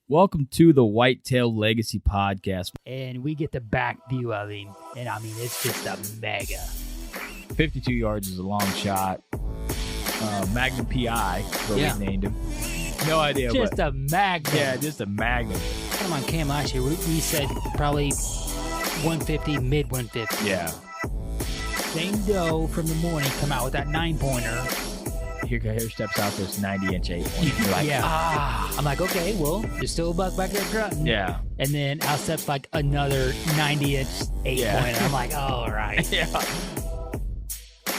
Welcome to the Whitetail Legacy Podcast. And we get the back view of him. And I mean, it's just a mega. 52 yards is a long shot. Magnum PI, what we named him. No idea. Just a magnum. Yeah, just a magnum. Come on, Cam, last year we said probably 150, mid 150. Yeah. Same doe from the morning come out with that 9-pointer. Here steps out this 90-inch 8-pointer. You're like, I'm like, okay, well, there's still a buck back there grunting. Yeah. And then out steps like another 90-inch 8-pointer. I'm like, all right. Yeah.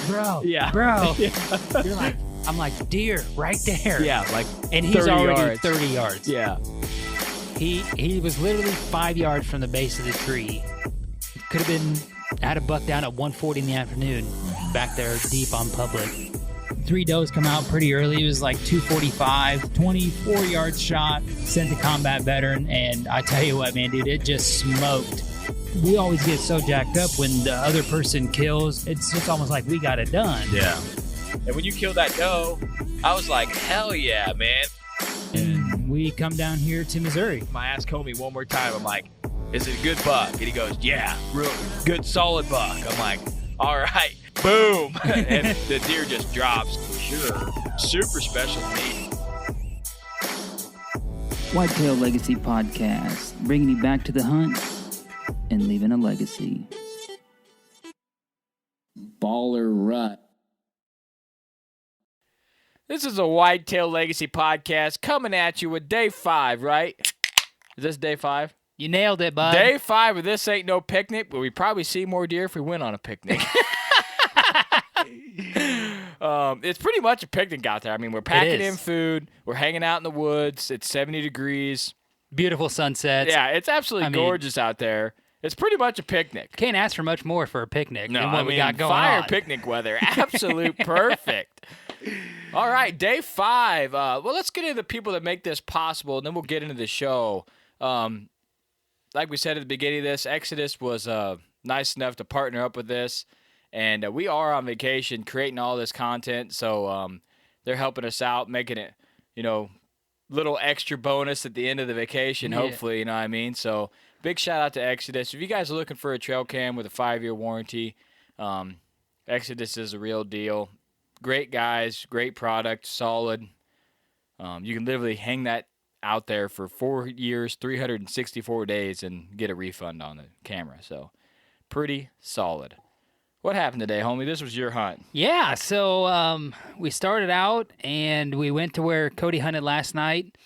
Bro. Yeah. Bro. Yeah. You're like, I'm like, deer, right there. Yeah, like and he's already yards. 30 yards. Yeah. He was literally 5 yards from the base of the tree. Could have been, had a buck down at 1:40 in the afternoon, back there deep on public. 3 does come out pretty early. It was like 245, 24-yard shot, sent to combat veteran, and I tell you what, man, dude, it just smoked. We always get so jacked up when the other person kills. It's just almost like we got it done. Yeah. And when you killed that doe, I was like, hell yeah, man. And we come down here to Missouri. I asked Comey one more time. I'm like, is it a good buck? And he goes, yeah, real good, solid buck. I'm like, all right, boom. And the deer just drops. Sure. Super special meat. Whitetail Legacy Podcast, bringing you back to the hunt and leaving a legacy. Baller Rut. This is a Whitetail Legacy Podcast coming at you with day 5, right? Is this day 5? You nailed it, bud. Day 5 of This Ain't No Picnic, but we probably see more deer if we went on a picnic. It's pretty much a picnic out there. I mean, we're packing in food. We're hanging out in the woods. It's 70 degrees. Beautiful sunsets. Yeah, it's absolutely gorgeous out there. It's pretty much a picnic. Can't ask for much more for a picnic than what we got going fire on. Picnic weather. Absolute perfect. All right, day 5. Well, let's get into the people that make this possible, and then we'll get into the show. Like we said at the beginning of this, Exodus was nice enough to partner up with this, and we are on vacation creating all this content, so they're helping us out, making it, little extra bonus at the end of the vacation, hopefully, you know what I mean? So big shout out to Exodus. If you guys are looking for a trail cam with a 5-year warranty, Exodus is a real deal. Great guys, great product, solid. You can literally hang that out there for 4 years, 364 days, and get a refund on the camera. So pretty solid. What happened today, homie? This was your hunt. Yeah, so we started out, and we went to where Cody hunted last night.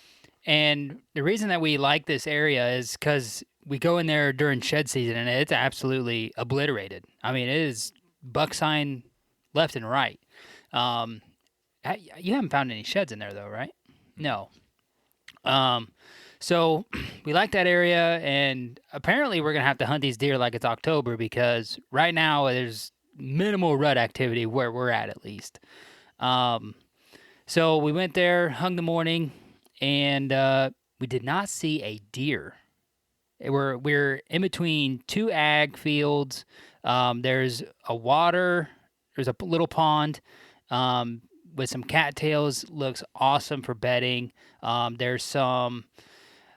And the reason that we like this area is because we go in there during shed season, and it's absolutely obliterated. I mean, it is buck sign left and right. You haven't found any sheds in there, though, right? No. So we like that area, and apparently we're going to have to hunt these deer like it's October because right now there's minimal rut activity where we're at least. So we went there, hung the morning, and we did not see a deer. We're in between 2 ag fields. There's a water, there's a little pond with some cattails, looks awesome for bedding. There's some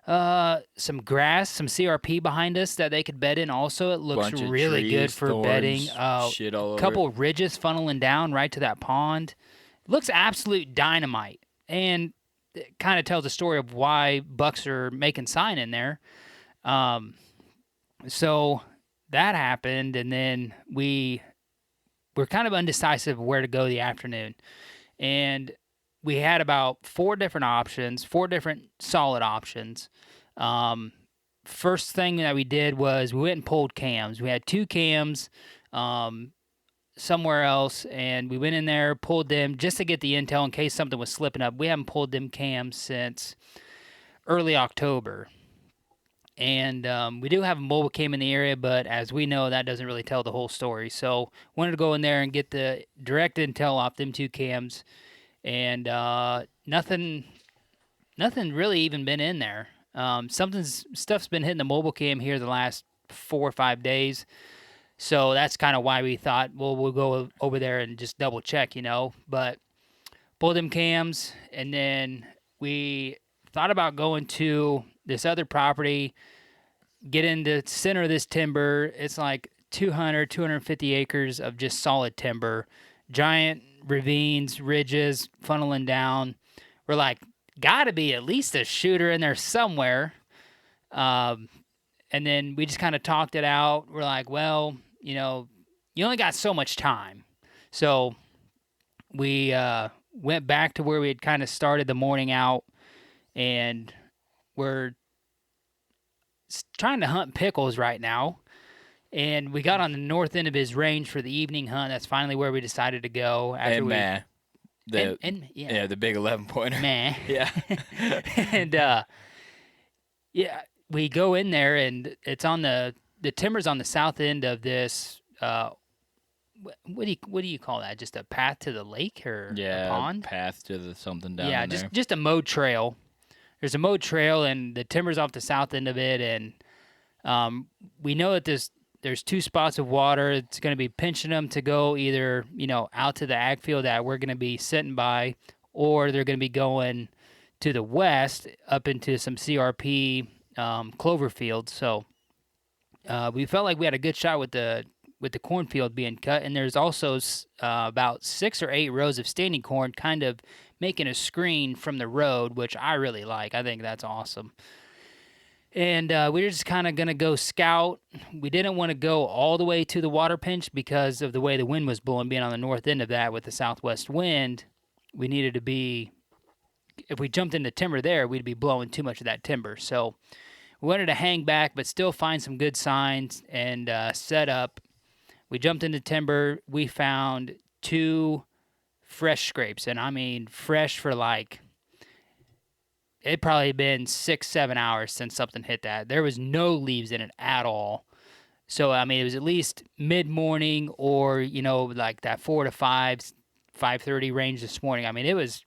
grass, some CRP behind us that they could bed in also. It looks really trees, good for thorns, bedding. shit all over couple it. ridges funneling down right to that pond. Looks absolute dynamite. And it kind of tells a story of why bucks are making sign in there. So that happened, and then we're kind of undecisive where to go the afternoon. And we had about 4 different options, 4 different solid options. First thing that we did was we went and pulled cams. We had 2 cams somewhere else, and we went in there, pulled them just to get the intel in case something was slipping up. We haven't pulled them cams since early October. And we do have a mobile cam in the area, but as we know, that doesn't really tell the whole story. So wanted to go in there and get the direct intel off them 2 cams, and nothing really even been in there. Stuff's been hitting the mobile cam here the last 4 or 5 days. So that's kind of why we thought, well, we'll go over there and just double check, But pulled them cams, and then we thought about going to this other property, get in the center of this timber. It's like 250 acres of just solid timber, giant ravines, ridges funneling down. We're like, got to be at least a shooter in there somewhere. And then we just kind of talked it out. We're like, well, you only got so much time. So we went back to where we had kind of started the morning out, and we're trying to hunt pickles right now. And we got on the north end of his range for the evening hunt. That's finally where we decided to go. The big 11-pointer. Meh. Yeah. And we go in there, and it's on the timber's on the south end of this. What do you call that? Just a path to the lake or a pond? Path to the something down there. Yeah, just a mowed trail. There's a mowed trail, and the timber's off the south end of it, and we know that there's 2 spots of water. It's going to be pinching them to go either out to the ag field that we're going to be sitting by, or they're going to be going to the west up into some CRP clover fields. So we felt like we had a good shot with the cornfield being cut, and there's also about 6 or 8 rows of standing corn kind of making a screen from the road, which I really like. I think that's awesome. And we were just kind of going to go scout. We didn't want to go all the way to the water pinch because of the way the wind was blowing, being on the north end of that with the southwest wind. We needed to be, if we jumped into timber there, we'd be blowing too much of that timber. So we wanted to hang back but still find some good signs and set up. We jumped into timber. We found 2 fresh scrapes, and I mean fresh for like, it probably been 6-7 hours since something hit that. There was no leaves in it at all. So I mean, it was at least mid-morning or like that 4 to 5:30 range this morning. I mean, it was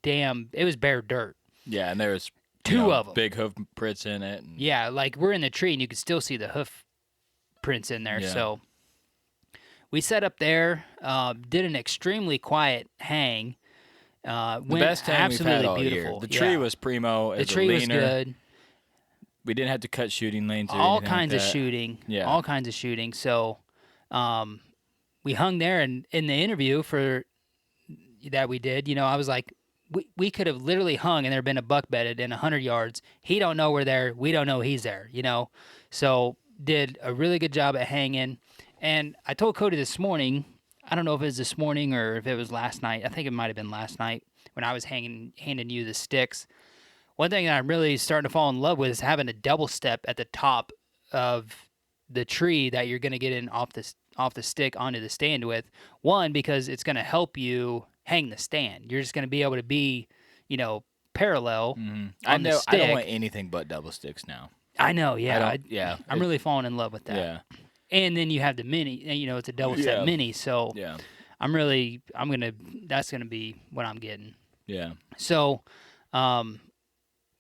bare dirt. Yeah, and there was 2 of them, big hoof prints in it. Yeah, like we're in the tree and you could still see the hoof prints in there. Yeah. So we set up there, did an extremely quiet hang. The best hang we've had all beautiful. year. The tree was primo. The tree was good. We didn't have to cut shooting lanes. All kinds of shooting. Yeah. All kinds of shooting. So we hung there, and in the interview that we did, I was like, we could have literally hung and there been a buck bedded in 100 yards. He don't know we're there. We don't know he's there, So did a really good job at hanging. And I told Cody this morning, I don't know if it was this morning or if it was last night. I think it might have been last night when I was handing you the sticks. One thing that I'm really starting to fall in love with is having a double step at the top of the tree that you're going to get in off the stick onto the stand with. One, because it's going to help you hang the stand. You're just going to be able to be, parallel on the stick. I don't want anything but double sticks now. I know, yeah. I'm really falling in love with that. Yeah. And then you have the mini, it's a double step mini, so yeah. That's gonna be what I'm getting. Yeah. So,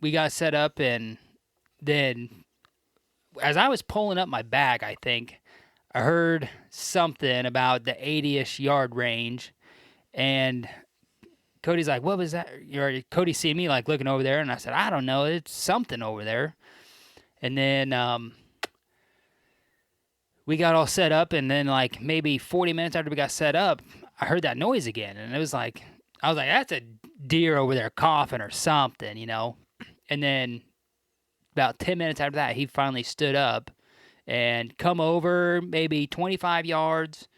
we got set up, and then as I was pulling up my bag, I think I heard something about the 80-ish yard range, and Cody's like, "What was that?" Cody see me like looking over there, and I said, "I don't know. It's something over there." And then we got all set up, and then like maybe 40 minutes after we got set up, I heard that noise again, and I was like, "That's a deer over there coughing or something," And then about 10 minutes after that, he finally stood up and come over maybe 25 yards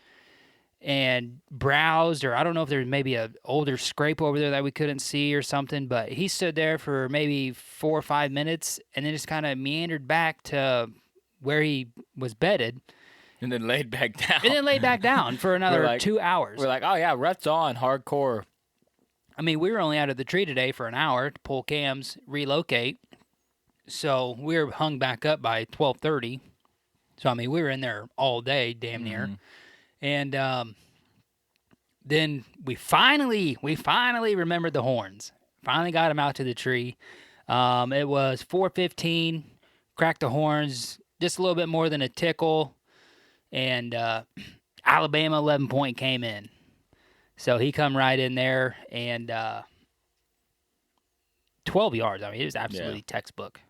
and browsed, or I don't know if there's maybe a older scrape over there that we couldn't see or something, but he stood there for maybe 4 or 5 minutes and then just kind of meandered back to where he was bedded. And then laid back down. For another 2 hours. We're like, oh yeah, rut's on, hardcore. I mean, we were only out of the tree today for an hour to pull cams, relocate. So we were hung back up by 12:30. So, I mean, we were in there all day, damn near. And then we finally remembered the horns. Finally got them out to the tree. It was 4:15, cracked the horns, just a little bit more than a tickle. And Alabama 11-point came in. So he come right in there and 12 yards. I mean, it was absolutely textbook.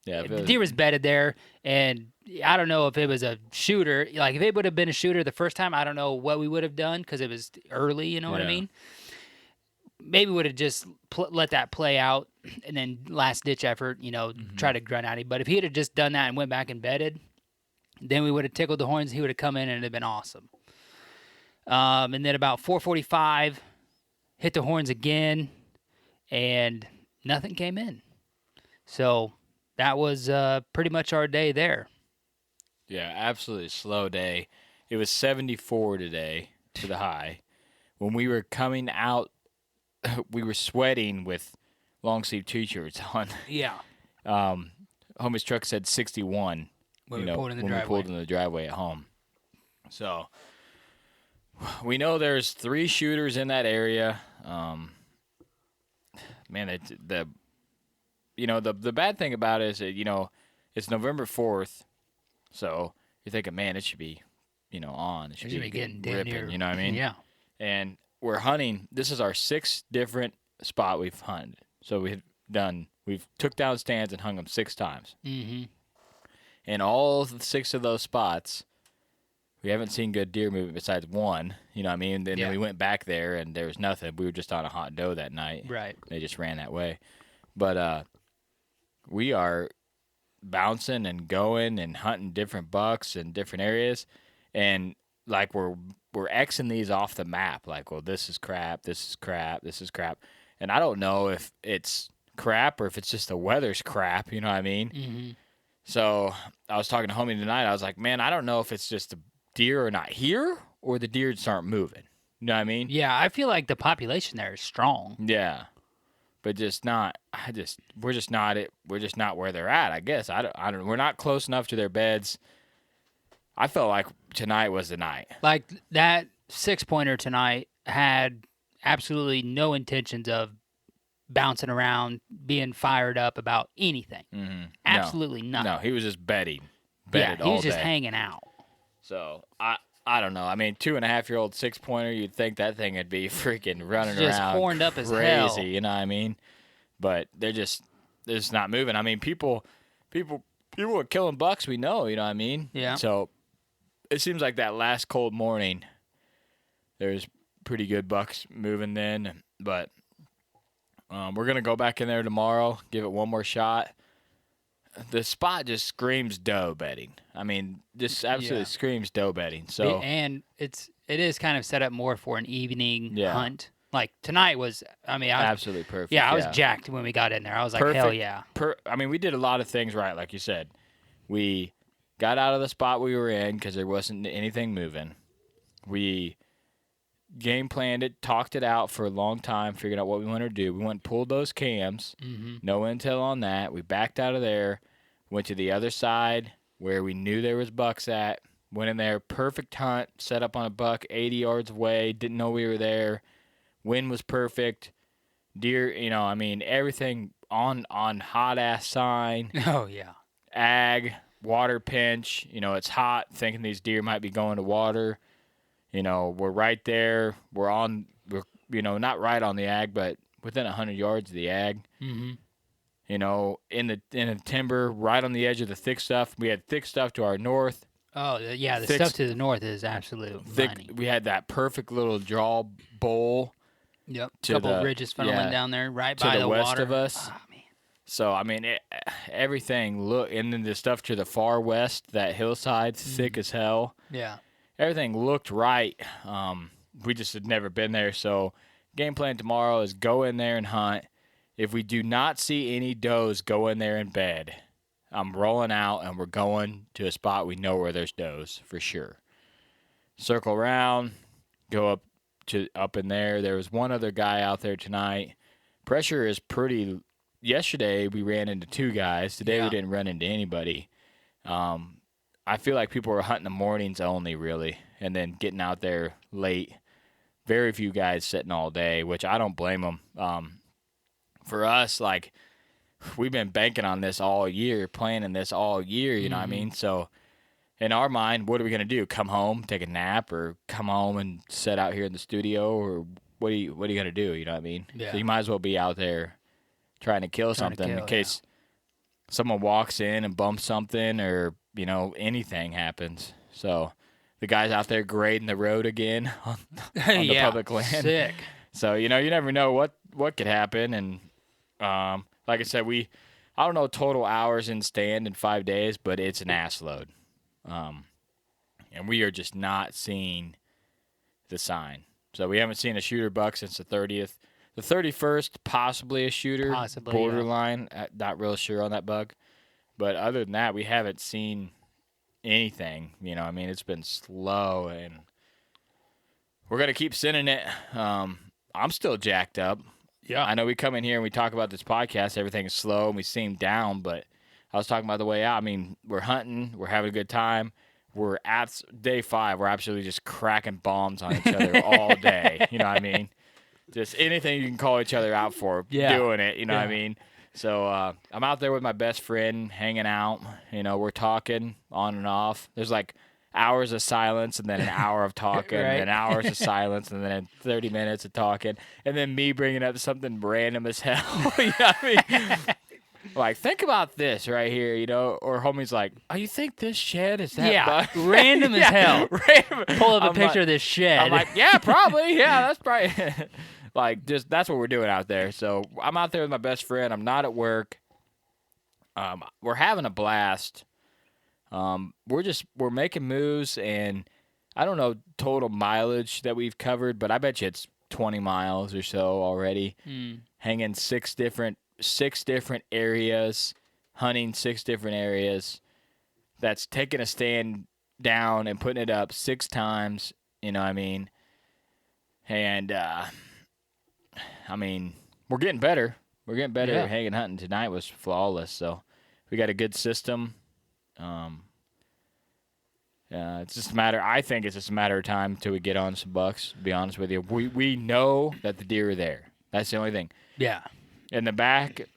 Yeah, the deer was bedded there, and I don't know if it was a shooter. Like, if it would have been a shooter the first time, I don't know what we would have done because it was early, you know what I mean? Maybe would have just let that play out and then last-ditch effort, try to grunt at him. But if he had just done that and went back and bedded, then we would have tickled the horns. He would have come in, and it would have been awesome. And then about 4:45, hit the horns again, and nothing came in. So that was pretty much our day there. Yeah, absolutely slow day. It was 74 today for the high. When we were coming out, we were sweating with long sleeve t-shirts on. Yeah. Homie's truck said 61 When we pulled in the when driveway. we pulled in the driveway at home. So we know there's 3 shooters in that area. Man, the bad thing about it is that, it's November 4th, so you're thinking, man, it should be, on. It should be getting damn ripping, near. you know what I mean? Yeah. And we're hunting. This is our 6th different spot we've hunted. So we've took down stands and hung them 6 times. Mm-hmm. And all 6 of those spots, we haven't seen good deer movement besides one. You know what I mean? And then we went back there, and there was nothing. We were just on a hot doe that night. Right. They just ran that way. But we are bouncing and going and hunting different bucks in different areas. And, like, we're Xing these off the map. Like, well, this is crap, this is crap, this is crap. And I don't know if it's crap or if it's just the weather's crap. You know what I mean? Mm-hmm. So I was talking to homie tonight. I was like, man, I don't know if it's just the deer are not here or the deer just aren't moving. You know what I mean? Yeah, I feel like the population there is strong. Yeah, but just not. We're just not it. We're just not where they're at. I guess I don't. We're not close enough to their beds. I felt like tonight was the night. Like, that 6-pointer tonight had absolutely no intentions of bouncing around, being fired up about anything. Mm-hmm. Absolutely nothing. No, he was just bedded Yeah, he all was just day. hanging out. So I don't know. I mean, 2.5-year-old 6-pointer, you'd think that thing would be freaking running Just around horned up as crazy, hell. you know what I mean? But they're just not moving. I mean, people are killing bucks, we know, you know what I mean? Yeah. So it seems like that last cold morning, there's pretty good bucks moving then. But we're going to go back in there tomorrow, give it one more shot. The spot just screams doe bedding. I mean, just absolutely screams doe bedding. So And it is kind of set up more for an evening Yeah. hunt. Like, tonight was, I mean, absolutely perfect. I was jacked when we got in there. I was like, hell yeah. I mean, we did a lot of things right, like you said. We got out of the spot we were in because there wasn't anything moving. We game planned it, talked it out for a long time, figured out what we wanted to do. We went and pulled those cams. Mm-hmm. No intel on that. We backed out of there, went to the other side where we knew there was bucks at. Went in there, perfect hunt, set up on a buck 80 yards away, didn't know we were there. Wind was perfect. Deer, I mean, everything on hot-ass sign. Oh, yeah. Ag, water pinch. It's hot, thinking these deer might be going to water. We're right there. We're not right on the ag, but within 100 yards of the ag. Mm-hmm. In the timber, right on the edge of the thick stuff. We had thick stuff to our north. Oh, yeah, the Thick- stuff to the north is absolute money. We had that perfect little draw bowl. Yep, to couple the- ridges funneling down there, right to by the the west water. of us. Oh, man. So, I mean, everything and then the stuff to the far west, that hillside, thick as hell. Yeah. Everything looked right. We just had never been there. So, game plan tomorrow is go in there and hunt. If we do not see any does, go in there and bed. I'm rolling out, and we're going to a spot we know where there's does for sure. Circle around, go up in there. There was one other guy out there tonight. Pressure is pretty. Yesterday we ran into 2 guys. Today we didn't run into anybody. I feel like people were hunting the mornings only, really, and then getting out there late. Very few guys sitting all day, which I don't blame them. For us, like, we've been banking on this all year, planning this all year, you know what I mean? So in our mind, what are we going to do? Come home, take a nap, or come home and sit out here in the studio, or what are you going to do? You know what I mean? Yeah. So you might as well be out there trying to kill something in case someone walks in and bumps something, or anything happens. So the guys out there grading the road again on the Yeah, public land. sick. So you never know what could happen. And like I said, I don't know total hours in stand in 5 days, but it's an ass load. And we are just not seeing the sign. So we haven't seen a shooter buck since the 30th. The 31st, possibly a shooter. Possibly, borderline. Not real sure on that buck. But other than that, we haven't seen anything. It's been slow, and we're going to keep sending it. I'm still jacked up. Yeah. I know we come in here and we talk about this podcast, everything is slow, and we seem down, but I was talking about the way out. We're hunting. We're having a good time. We're at day 5. We're absolutely just cracking bombs on each other all day. You know what I mean? Just anything you can call each other out for, doing it. You know what I mean? So I'm out there with my best friend, hanging out. We're talking on and off. There's like hours of silence, and then an hour of talking, Right. and then hours of silence, and then 30 minutes of talking, and then me bringing up something random as hell. You know what I mean? Like, think about this right here, or homie's like, oh, you think this shed is that buck? Random as hell. Random. Pull up a I'm picture like- of this shed. I'm like, yeah, probably. Yeah, that's probably. Just that's what we're doing out there. So I'm out there with my best friend. I'm not at work. We're having a blast. We're making moves, and I don't know total mileage that we've covered, but I bet you it's 20 miles or so already. Hanging six different areas, hunting 6 different areas. That's taking a stand down and putting it up 6 times. You know what I mean? And we're getting better. We're getting better. Yeah. Hanging hunting tonight was flawless. So we got a good system. It's just a matter. I think it's just a matter of time until we get on some bucks. To be honest with you, we know that the deer are there. That's the only thing. yeah. In the back,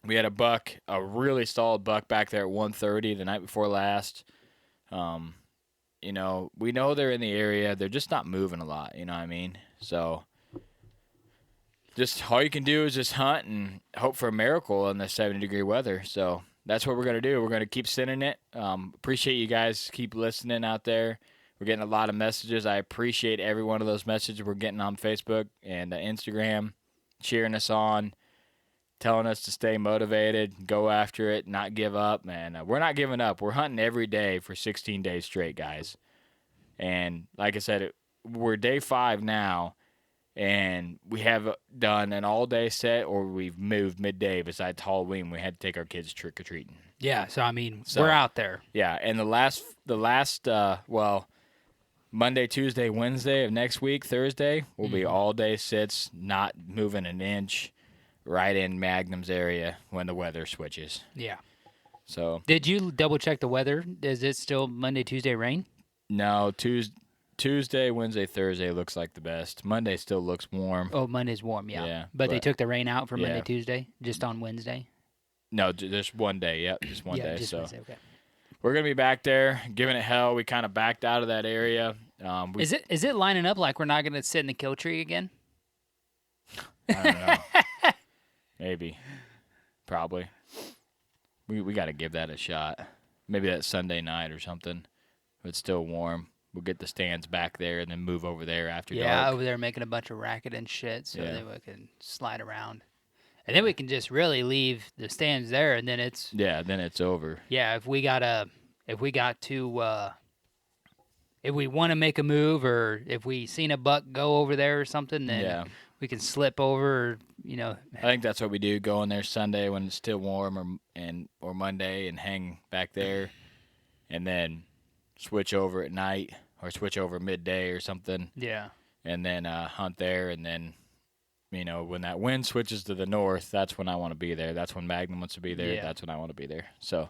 we had a really solid buck back there at 1:30 the night before last. We know they're in the area. They're just not moving a lot. You know what I mean? So just all you can do is just hunt and hope for a miracle in the 70-degree weather. So that's what we're going to do. We're going to keep sending it. Appreciate you guys keep listening out there. We're getting a lot of messages. I appreciate every one of those messages we're getting on Facebook and Instagram, cheering us on, telling us to stay motivated, go after it, not give up, man. We're not giving up. We're hunting every day for 16 days straight, guys. And like I said, we're day 5 now, and we have done an all-day set, or we've moved midday besides Halloween. We had to take our kids trick-or-treating. Yeah. So, we're out there. Yeah, and the last Monday, Tuesday, Wednesday of next week, Thursday, will be all-day sits, not moving an inch, right in Magnum's area when the weather switches. Yeah. So Did you double check the weather? Is it still Monday, Tuesday rain? no, Tuesday, Wednesday, Thursday looks like the best. Monday still looks warm. Oh, Monday's warm, yeah. Yeah, but they but- took the rain out for Monday, yeah. Tuesday, just on Wednesday? No, just one day. Yep, just one day. Just So Wednesday, okay. we're gonna be back there, giving it hell. We kind of backed out of that area. Is it lining up like we're not going to sit in the kill tree again? I don't know. Maybe, probably. We got to give that a shot. Maybe that Sunday night or something. If it's still warm, we'll get the stands back there and then move over there after Yeah, dark. over there making a bunch of racket and shit so Yeah. that we can slide around. And then we can just really leave the stands there, and then it's Yeah, then it's over. if we want to make a move, or if we seen a buck go over there or something, then Yeah. we can slip over. Or, I think that's what we do. Go in there Sunday when it's still warm, or Monday and hang back there, and then switch over at night or switch over midday or something, yeah, and then hunt there. And then, when that wind switches to the north, that's when I want to be there. That's when Magnum wants to be there. Yeah. That's when I want to be there. So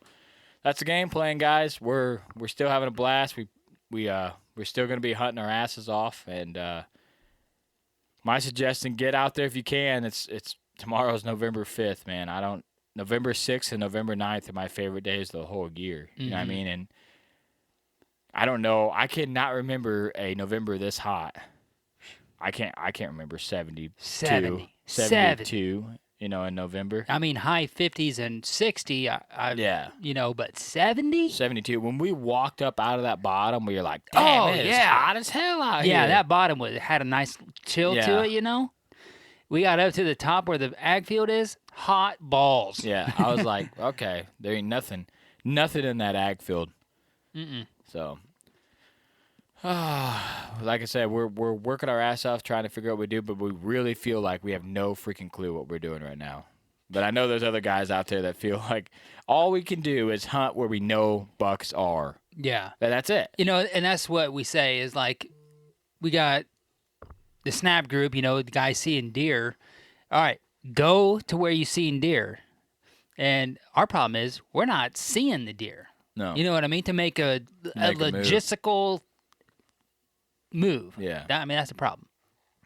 that's the game plan, guys. We're still having a blast. We're still going to be hunting our asses off, and my suggestion, get out there if you can. It's tomorrow's November 5th, man. November 6th and November 9th are my favorite days of the whole year. You know what I mean? And I don't know. I cannot remember a November this hot. I can't remember 72. 70. 72. in November. I mean, high 50s and 60. Yeah. But 70? 72. When we walked up out of that bottom, we were like, damn, it's hot as hell out here. Yeah, that bottom had a nice chill to it, We got up to the top where the ag field is, hot balls. Yeah, I was like, okay, there ain't nothing in that ag field. So, like I said, we're working our ass off trying to figure out what we do, but we really feel like we have no freaking clue what we're doing right now. But I know there's other guys out there that feel like all we can do is hunt where we know bucks are. Yeah. But that's it. And that's what we say is like, we got the snap group, the guys seeing deer. All right, go to where you seen deer. And our problem is we're not seeing the deer. No. You know what I mean? To make a logistical move. Yeah. That's a problem.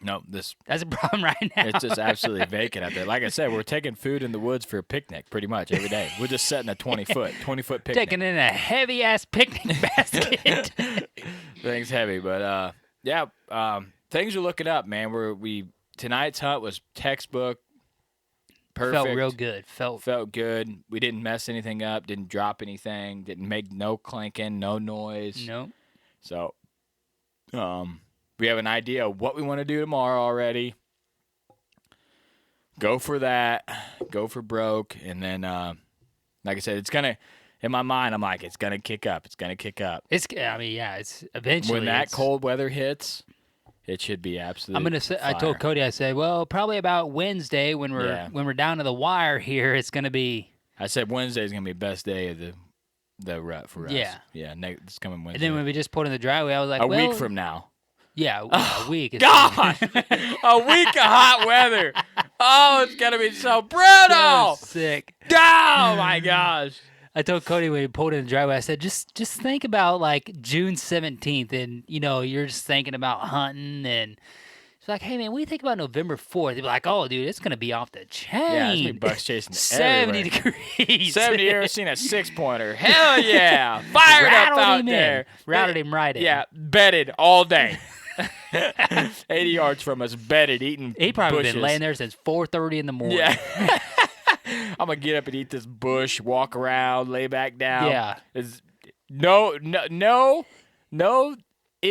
No, that's a problem right now. It's just absolutely vacant out there. Like I said, we're taking food in the woods for a picnic pretty much every day. We're just setting a 20-foot picnic. Taking in a heavy-ass picnic basket. Things heavy, but things are looking up, man. Tonight's hunt was textbook. Perfect. Felt real good. Felt good. We didn't mess anything up. Didn't drop anything. Didn't make no clinking. No noise. No. So, we have an idea of what we want to do tomorrow already. Go for that. Go for broke, and then, like I said, it's gonna. In my mind, I'm like, it's gonna kick up. It's gonna kick up. It's eventually when that cold weather hits. It should be absolutely. I'm gonna say. Fire. I told Cody. I said, well, probably about Wednesday when we're down to the wire here. It's gonna be. I said Wednesday is gonna be the best day of the rut for us. Yeah. Yeah. It's coming Wednesday. And then when we just pulled in the driveway, I was like, a week from now. Yeah, a week. God, a week of hot weather. Oh, it's gonna be so brutal. So sick. Oh my gosh. I told Cody when we pulled in the driveway, I said, just think about like June 17th, and you're just thinking about hunting, and it's like, hey man, what do you think about November 4th? They'd be like, oh dude, it's gonna be off the chain. Yeah, it's gonna be bucks chasing 70 everywhere. degrees. 70. You ever seen a 6-pointer? Hell yeah, fired up out there. Routed him right in. Yeah, bedded all day. 80 yards from us, bedded, eating. He probably bushes. been laying there since 4:30 in the morning. Yeah. I'm gonna get up and eat this bush, walk around, lay back down. Yeah.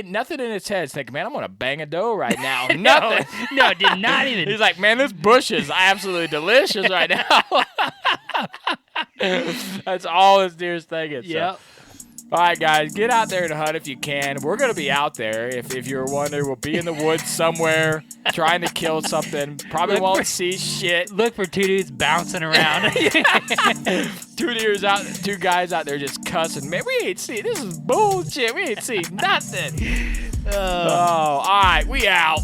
Nothing in its head. It's thinking, man, I'm gonna bang a doe right now. Nothing. No, did not even. He's like, man, this bush is absolutely delicious right now. That's all this deer's thinking. Yep. So. All right, guys, get out there and hunt if you can. We're going to be out there. If you're wondering, we'll be in the woods somewhere trying to kill something. Probably won't see shit. Look for two dudes bouncing around. Two guys out there just cussing. Man, we ain't see. This is bullshit. We ain't see nothing. All right, we out.